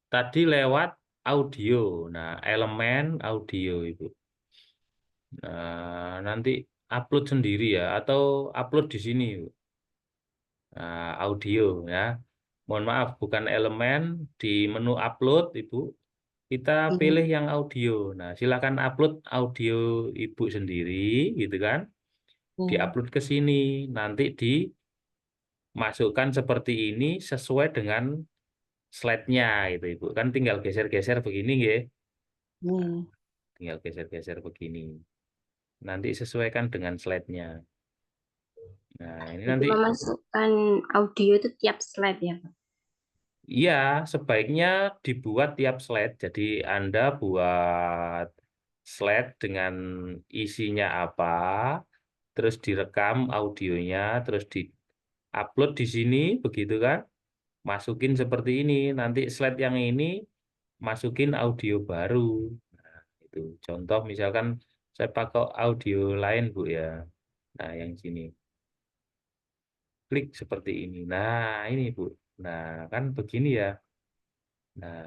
Tadi lewat audio. Nah, elemen audio, Ibu. Nah, nanti upload sendiri ya, atau upload di sini, Ibu. Nah, audio ya. Mohon maaf, bukan elemen di menu upload, Ibu. Kita Ini. pilih yang audio. Nah, silakan upload audio Ibu sendiri, gitu kan? Hmm. Diupload ke sini. Nanti dimasukkan seperti ini sesuai dengan slide-nya, gitu, Ibu. Kan tinggal geser-geser begini, ya. Hmm. Tinggal geser-geser begini. Nanti sesuaikan dengan slide-nya. Nah, ini Jadi nanti, memasukkan audio itu tiap slide ya, Pak? iya, sebaiknya dibuat tiap slide. Jadi Anda buat slide dengan isinya apa, terus direkam audionya, terus di-upload di sini, begitu kan? Masukin seperti ini. Nanti slide yang ini masukin audio baru. Nah, itu contoh misalkan saya pakai audio lain, Bu ya. Nah, yang sini. Klik seperti ini. Nah, ini Bu. Nah, kan begini ya. Nah,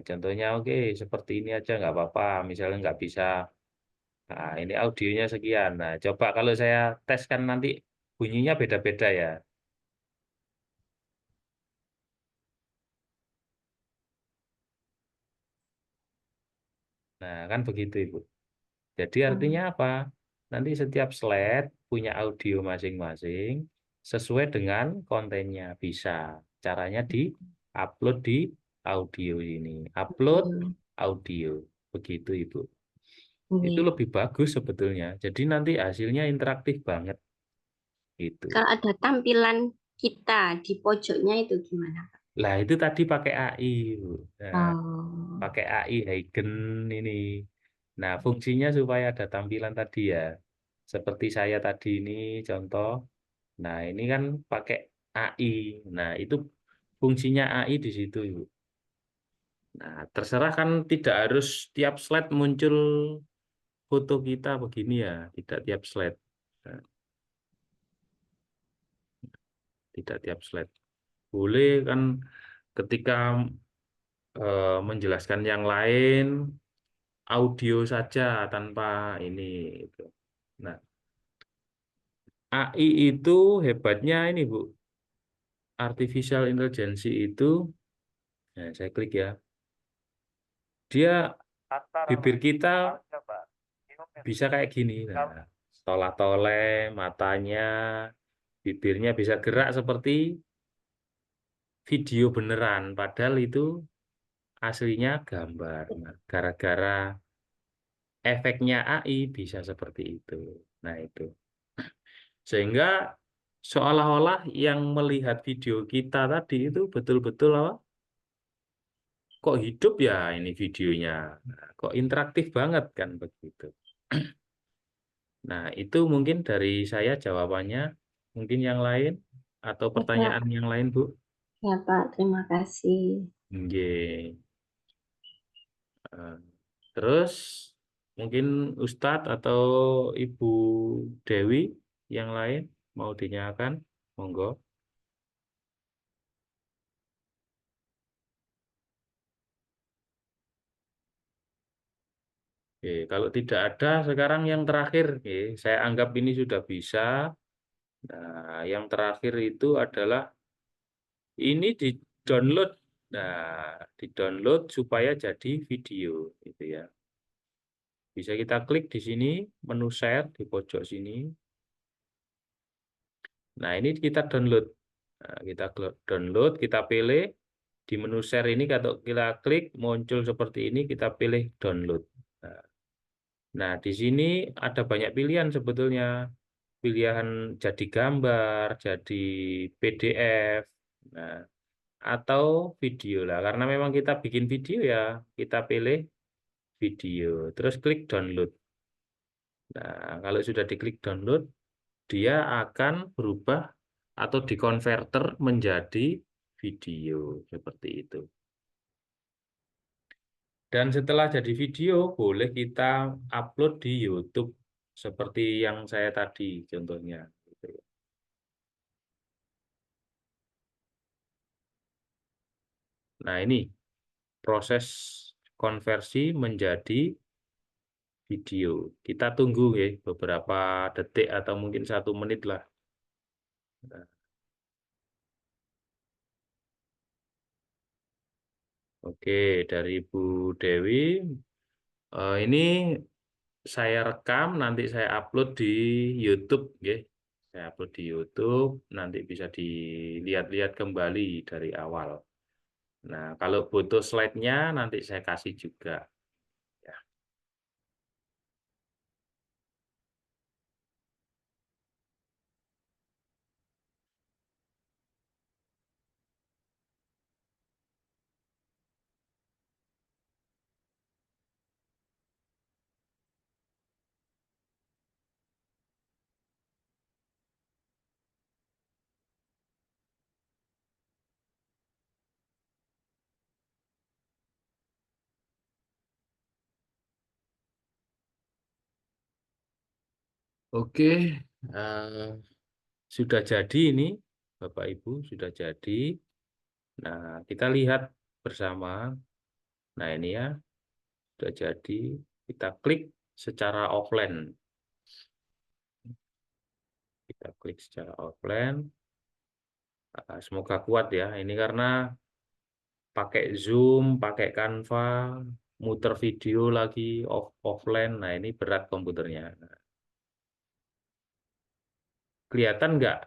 contohnya oke seperti ini aja nggak apa-apa. Misalnya nggak bisa, nah ini audionya sekian. Nah, coba kalau saya tes kan nanti bunyinya beda-beda ya. Nah, kan begitu Ibu. Jadi artinya apa? Nanti setiap slide punya audio masing-masing sesuai dengan kontennya. Bisa. Caranya di-upload di audio ini. Upload audio. Begitu Ibu. Itu Iya. lebih bagus sebetulnya. Jadi nanti hasilnya interaktif banget. Gitu. Kalau ada tampilan kita di pojoknya itu gimana, Pak? Lah itu tadi pakai AI, Bu. Nah, Oh, pakai AI Heigen ini. Nah, fungsinya supaya ada tampilan tadi ya. Seperti saya tadi ini contoh. Nah, ini kan pakai AI. Nah, itu fungsinya AI di situ, Ibu. Nah, terserah kan tidak harus tiap slide muncul foto kita begini ya, tidak tiap slide. Nah, tidak tiap slide. Boleh kan ketika menjelaskan yang lain audio saja tanpa ini itu. Nah, AI itu hebatnya ini Bu, artificial intelligence itu, nah saya klik ya, dia Antara bibir lain, kita aljabar, geometri, bisa kayak gini, nah tolah-toleh matanya, bibirnya bisa gerak seperti video beneran, padahal itu aslinya gambar. Nah, gara-gara efeknya AI bisa seperti itu. Nah itu. Sehingga seolah-olah yang melihat video kita tadi itu betul-betul apa? Kok hidup ya ini videonya. Nah, kok interaktif banget kan begitu. Nah, itu mungkin dari saya jawabannya. Mungkin yang lain atau ya, Pak. pertanyaan yang lain, Bu? Ya, Pak. Terima kasih. Nggih. Eh, Terus mungkin Ustadz atau Ibu Dewi yang lain mau dinyatakan, monggo. Oke, kalau tidak ada sekarang yang terakhir, oke, saya anggap ini sudah bisa. Nah, yang terakhir itu adalah ini di-download. Nah, di-download supaya jadi video, gitu ya. Bisa kita klik di sini, menu share di pojok sini. Nah, ini kita download. Nah, kita download, kita pilih di menu share ini, kalau kita klik muncul seperti ini, kita pilih download. Nah, di sini ada banyak pilihan sebetulnya. Pilihan jadi gambar, jadi PDF, nah, atau video lah. Karena memang kita bikin video ya, kita pilih video. Terus klik download. Nah, kalau sudah diklik download, dia akan berubah atau dikonverter menjadi video seperti itu. Dan setelah jadi video, boleh kita upload di YouTube seperti yang saya tadi contohnya. Gitu ya. Nah, ini proses konversi menjadi video. Kita tunggu ya beberapa detik atau mungkin 1 menit lah. Nah, oke, dari Bu Dewi, ini saya rekam, nanti saya upload di YouTube, ya. Saya upload di YouTube, nanti bisa dilihat-lihat kembali dari awal. Nah, kalau butuh slide-nya nanti saya kasih juga. Ya. Oke, sudah jadi ini, Bapak Ibu, sudah jadi. Nah, kita lihat bersama. Nah, ini ya, sudah jadi. Kita klik secara offline. Kita klik secara offline. Semoga kuat ya. Ini karena pakai Zoom, pakai Canva, muter video lagi offline. Nah, ini berat komputernya. Kelihatan nggak?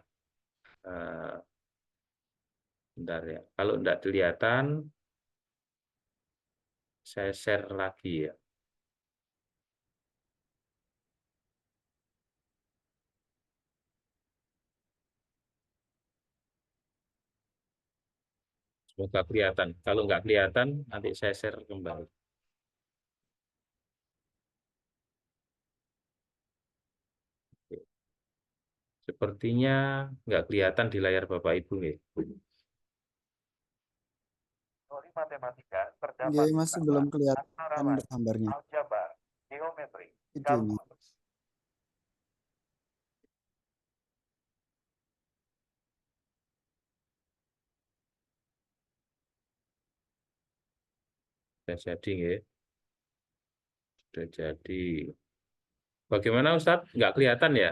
Bentar ya. Kalau nggak kelihatan, saya share lagi ya. Semoga kelihatan. Kalau nggak kelihatan, nanti saya share kembali. Sepertinya nggak kelihatan di layar Bapak Ibu nih. Teori matematika terdapat Nggih, masih belum antara kelihatan lain gambarnya. aljabar, geometri, Videonya. kalkulus. Sudah jadi ya. Sudah jadi. Bagaimana Ustadz? Nggak kelihatan ya?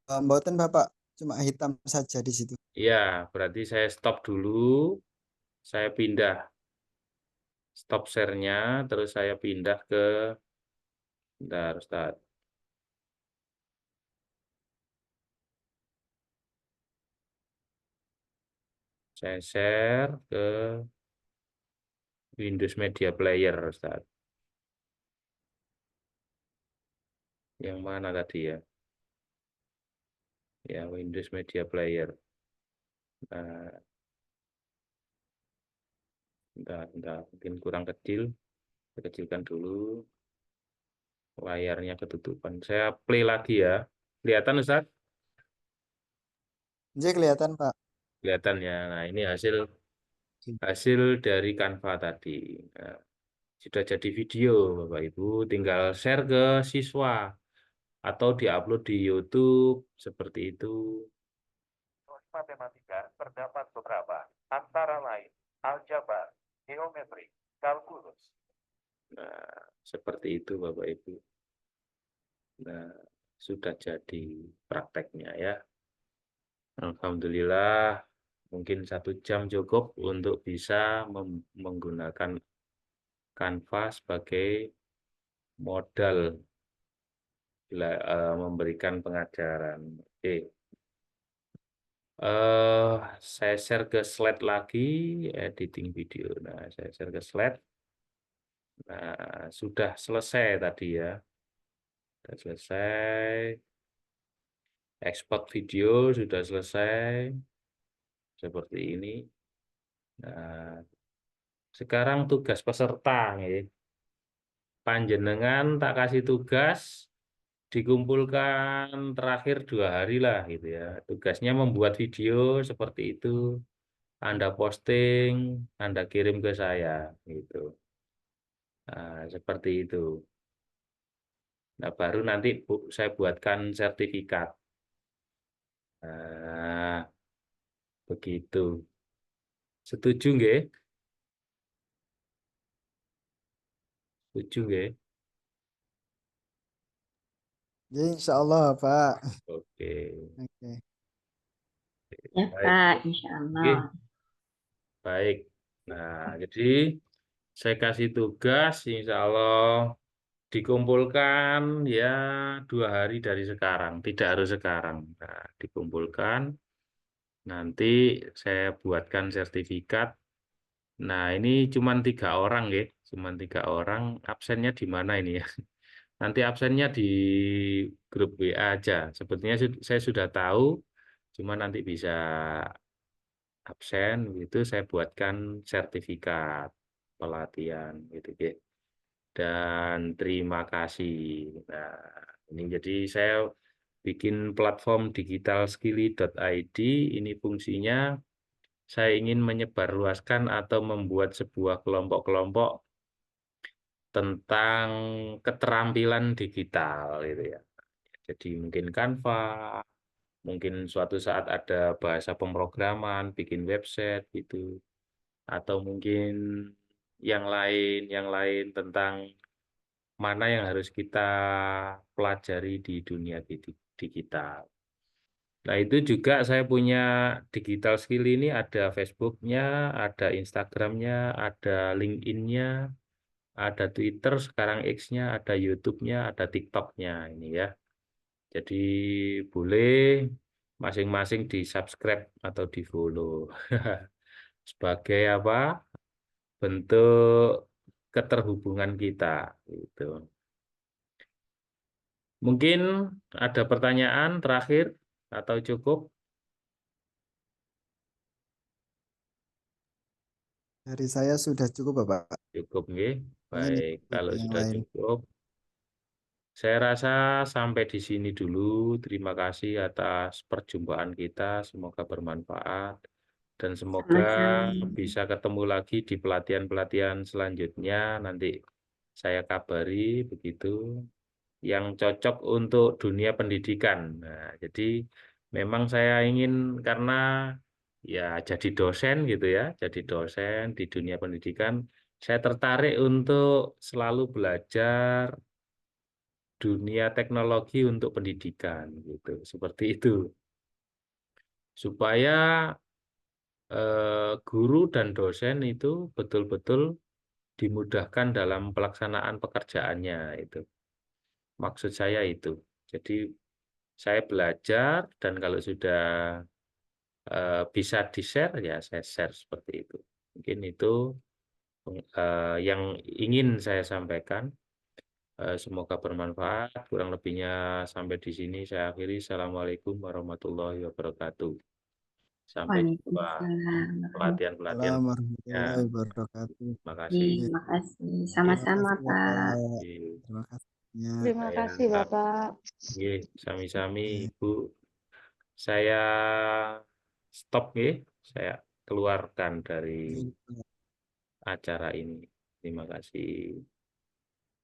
Mboten Bapak, cuma hitam saja di situ. Iya, berarti saya stop dulu. Saya pindah stop share-nya, terus saya pindah ke, bentar Ustadz. Saya share ke Windows Media Player, Ustaz. Yang mana tadi ya? Ya, Windows Media Player. Nah, bentar, mungkin kurang kecil. Saya kecilkan dulu. Layarnya ketutupan. Saya play lagi ya. Kelihatan, Ustaz? Jadi kelihatan Pak. Kelihatan ya. Nah, ini hasil dari Canva tadi. Nah, sudah jadi video, Bapak Ibu. Tinggal share ke siswa atau diupload di YouTube seperti itu. Teori matematika terdapat beberapa, antara lain aljabar, geometri, kalkulus. Nah, seperti itu Bapak Ibu. Nah, sudah jadi prakteknya ya. Alhamdulillah, mungkin 1 jam cukup untuk bisa menggunakan Canva sebagai modal memberikan pengajaran. Oke. Saya share ke slide lagi, editing video. Nah, saya share ke slide. Nah, sudah selesai tadi ya. Sudah selesai. Ekspor video sudah selesai. Seperti ini. Nah, sekarang tugas peserta. Ya. Panjenengan tak kasih tugas, dikumpulkan terakhir 2 hari lah gitu ya. Tugasnya membuat video seperti itu. Anda posting, Anda kirim ke saya gitu. Nah, seperti itu. Nah, baru nanti saya buatkan sertifikat. Nah, begitu. Setuju nggih? Setuju nggih? Jadi insya Allah Pak. Oke. Oke. Ya Baik. Pak, insya Allah. Oke. Baik. Nah, jadi saya kasih tugas, insya Allah dikumpulkan ya 2 hari dari sekarang, tidak harus sekarang. Nah, dikumpulkan, nanti saya buatkan sertifikat. Nah, ini cuma 3 orang ya, cuma 3 orang. Absennya di mana ini ya? Nanti absennya di grup WA aja. Sebetulnya saya sudah tahu, cuma nanti bisa absen itu saya buatkan sertifikat pelatihan gitu ya. Dan terima kasih. Nah, ini jadi saya bikin platform digitalskilly.id. Ini fungsinya saya ingin menyebarluaskan atau membuat sebuah kelompok-kelompok tentang keterampilan digital gitu ya. Jadi mungkin Canva, Mungkin suatu saat ada bahasa pemrograman, bikin website gitu, atau mungkin yang lain tentang mana yang harus kita pelajari di dunia digital. Nah, itu juga saya punya digital skill ini, ada Facebook-nya, ada Instagram-nya, ada LinkedIn-nya, ada Twitter, sekarang X-nya, ada YouTube-nya, ada TikTok-nya ini ya. Jadi boleh masing-masing di-subscribe atau di-follow. Sebagai apa? Bentuk keterhubungan kita gitu. Mungkin ada pertanyaan terakhir atau cukup? Dari saya sudah cukup, Bapak. Cukup nggih. Mungkin Baik, ikut kalau yang sudah lain. cukup, saya rasa sampai di sini dulu. Terima kasih atas perjumpaan kita. Semoga bermanfaat dan semoga Sama-sama. bisa ketemu lagi di pelatihan-pelatihan selanjutnya. Nanti saya kabari begitu yang cocok untuk dunia pendidikan. Nah, jadi memang saya ingin karena ya jadi dosen gitu ya, jadi dosen di dunia pendidikan, saya tertarik untuk selalu belajar dunia teknologi untuk pendidikan gitu, seperti itu. Supaya guru dan dosen itu betul-betul dimudahkan dalam pelaksanaan pekerjaannya itu. Maksud saya itu. Jadi saya belajar dan kalau sudah bisa di-share ya saya share seperti itu. Mungkin itu yang ingin saya sampaikan. Semoga bermanfaat. Kurang lebihnya sampai di sini saya akhiri. Assalamualaikum warahmatullahi wabarakatuh. Sampai jumpa Waalaikumsalam. pelatihan-pelatihan Assalamualaikum berikutnya. warahmatullahi wabarakatuh. Terima kasih. Terima kasih. Terima Sama-sama, kasih, Pak. Bapak. Iya, Terima kasihnya. Terima kasih, Saya, Bapak. iya, sami-sami Oke. Ibu. Saya stop ya. Saya keluarkan dari Baik, Pak. acara ini. Terima kasih.